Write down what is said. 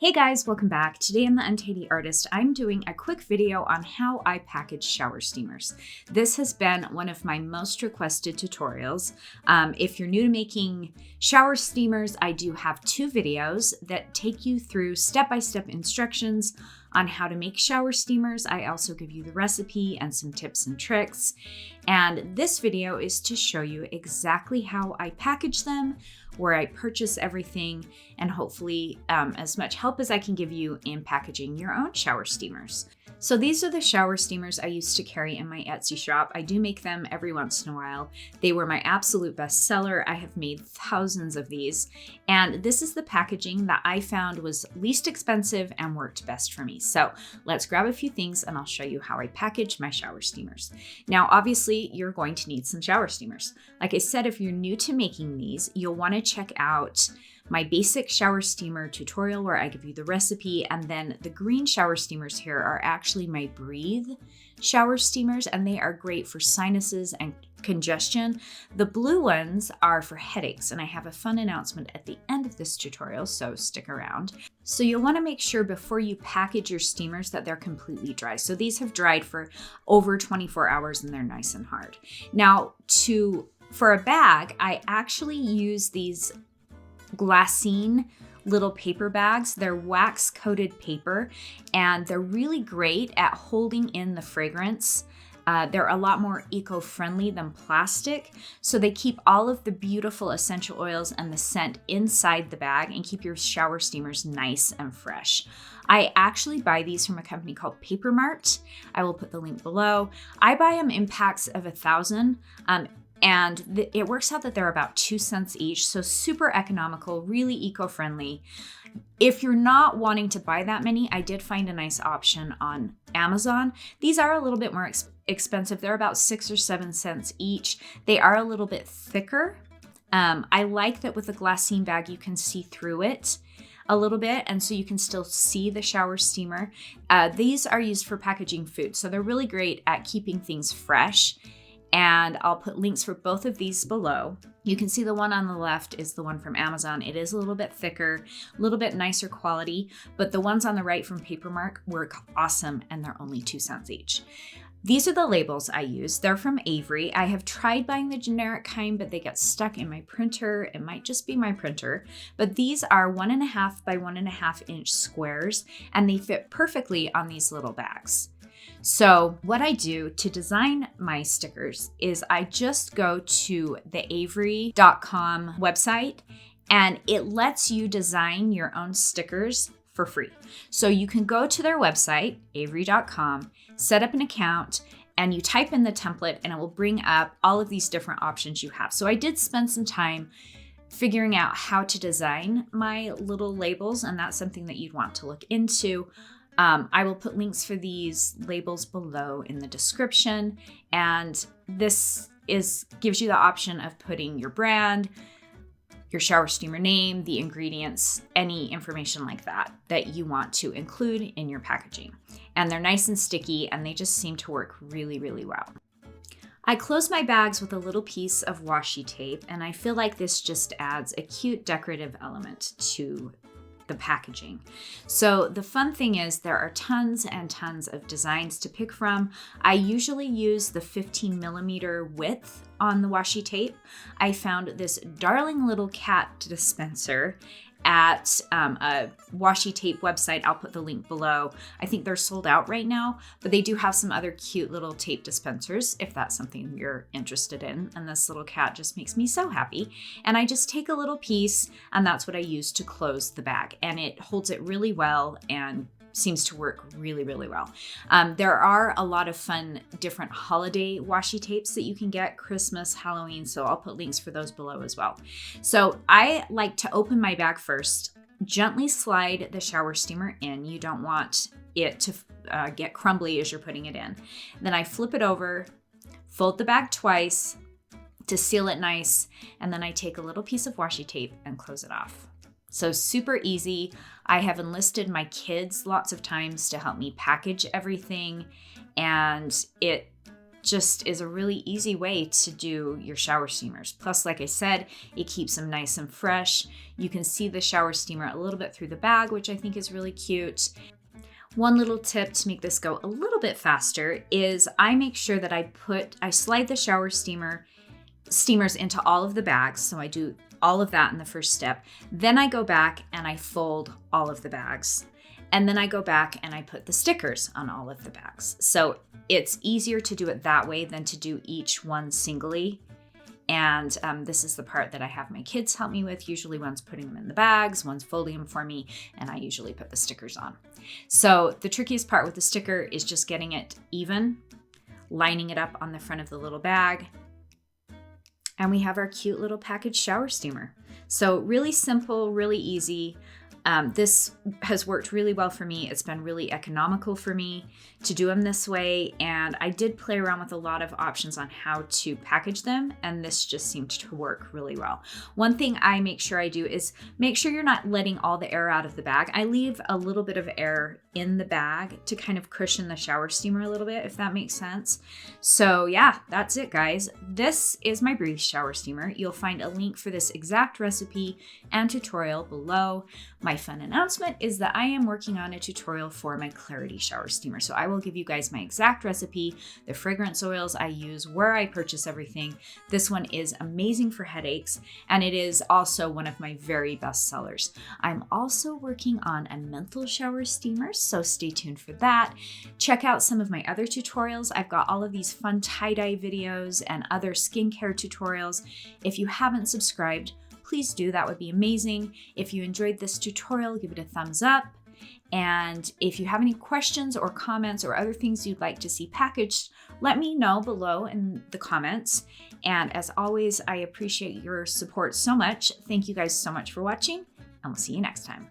Hey guys, welcome back. Today on The Untidy Artist, I'm doing a quick video on how I package shower steamers. This has been one of my most requested tutorials. If you're new to making shower steamers, I do have two videos that take you through step-by-step instructions on how to make shower steamers. I also give you the recipe and some tips and tricks. And this video is to show you exactly how I package them, where I purchase everything, and hopefully as much help as I can give you in packaging your own shower steamers. So these are the shower steamers I used to carry in my Etsy shop. I do make them every once in a while. They were my absolute best seller. I have made thousands of these. And this is the packaging that I found was least expensive and worked best for me. So let's grab a few things and I'll show you how I package my shower steamers. Now, obviously, you're going to need some shower steamers. Like I said, if you're new to making these, you'll want to check out my basic shower steamer tutorial where I give you the recipe, and then the green shower steamers here are actually my Breathe shower steamers, and they are great for sinuses and congestion. The blue ones are for headaches, and I have a fun announcement at the end of this tutorial, so stick around. So you'll want to make sure before you package your steamers that they're completely dry. So these have dried for over 24 hours and they're nice and hard. Now, for a bag, I actually use these glassine little paper bags. They're wax coated paper and they're really great at holding in the fragrance. They're a lot more eco-friendly than plastic, so they keep all of the beautiful essential oils and the scent inside the bag and keep your shower steamers nice and fresh. I actually buy these from a company called Paper Mart. I will put the link below. I buy them in packs of 1,000. And it works out that they're about 2 cents each, so super economical, really eco-friendly. If you're not wanting to buy that many, I did find a nice option on Amazon. These are a little bit more expensive. They're about 6 or 7 cents each. They are a little bit thicker. I like that with a glassine bag, you can see through it a little bit, and so you can still see the shower steamer. These are used for packaging food, so they're really great at keeping things fresh. And I'll put links for both of these below. You can see the one on the left is the one from Amazon. It is a little bit thicker, a little bit nicer quality, but the ones on the right from Paper Mart work awesome and they're only 2 cents each. These are the labels I use. They're from Avery. I have tried buying the generic kind, but they get stuck in my printer. It might just be my printer, but these are 1.5 by 1.5 inch squares and they fit perfectly on these little bags. So what I do to design my stickers is I just go to the avery.com website and it lets you design your own stickers for free. So you can go to their website, avery.com, set up an account, and you type in the template and it will bring up all of these different options you have. So I did spend some time figuring out how to design my little labels, and that's something that you'd want to look into. I will put links for these labels below in the description, and this gives you the option of putting your brand, your shower steamer name, the ingredients, any information like that you want to include in your packaging. And they're nice and sticky, and they just seem to work really, really well. I close my bags with a little piece of washi tape, and I feel like this just adds a cute decorative element to the packaging. So the fun thing is there are tons and tons of designs to pick from. I usually use the 15 millimeter width on the washi tape. I found this darling little cat dispenser at a Washi Tape website. I'll put the link below. I think they're sold out right now, but they do have some other cute little tape dispensers if that's something you're interested in. And this little cat just makes me so happy. And I just take a little piece and that's what I use to close the bag. And it holds it really well and seems to work really, really well. There are a lot of fun different holiday washi tapes that you can get, Christmas, Halloween, so I'll put links for those below as well. So I like to open my bag first, gently slide the shower steamer in. You don't want it to get crumbly as you're putting it in. Then I flip it over, fold the bag twice to seal it nice, and then I take a little piece of washi tape and close it off. So super easy. I have enlisted my kids lots of times to help me package everything, and it just is a really easy way to do your shower steamers. Plus, like I said, it keeps them nice and fresh. You can see the shower steamer a little bit through the bag, which I think is really cute. One little tip to make this go a little bit faster is I make sure that I slide the shower steamers into all of the bags. So I do all of that in the first step. Then I go back and I fold all of the bags. And then I go back and I put the stickers on all of the bags. So it's easier to do it that way than to do each one singly. And this is the part that I have my kids help me with. Usually one's putting them in the bags, one's folding them for me, and I usually put the stickers on. So the trickiest part with the sticker is just getting it even, lining it up on the front of the little bag. And we have our cute little packaged shower steamer. So really simple, really easy. This has worked really well for me. It's been really economical for me to do them this way. And I did play around with a lot of options on how to package them. And this just seemed to work really well. One thing I make sure I do is make sure you're not letting all the air out of the bag. I leave a little bit of air in the bag to kind of cushion the shower steamer a little bit, if that makes sense. So yeah, that's it, guys. This is my Breathe shower steamer. You'll find a link for this exact recipe and tutorial below. My fun announcement is that I am working on a tutorial for my Clarity shower steamer. So I will give you guys my exact recipe, the fragrance oils I use, where I purchase everything. This one is amazing for headaches, and it is also one of my very best sellers. I'm also working on a menthol shower steamer, so stay tuned for that. Check out some of my other tutorials. I've got all of these fun tie-dye videos and other skincare tutorials. If you haven't subscribed, please do. That would be amazing. If you enjoyed this tutorial, give it a thumbs up. And if you have any questions or comments or other things you'd like to see packaged, let me know below in the comments. And as always, I appreciate your support so much. Thank you guys so much for watching, and we'll see you next time.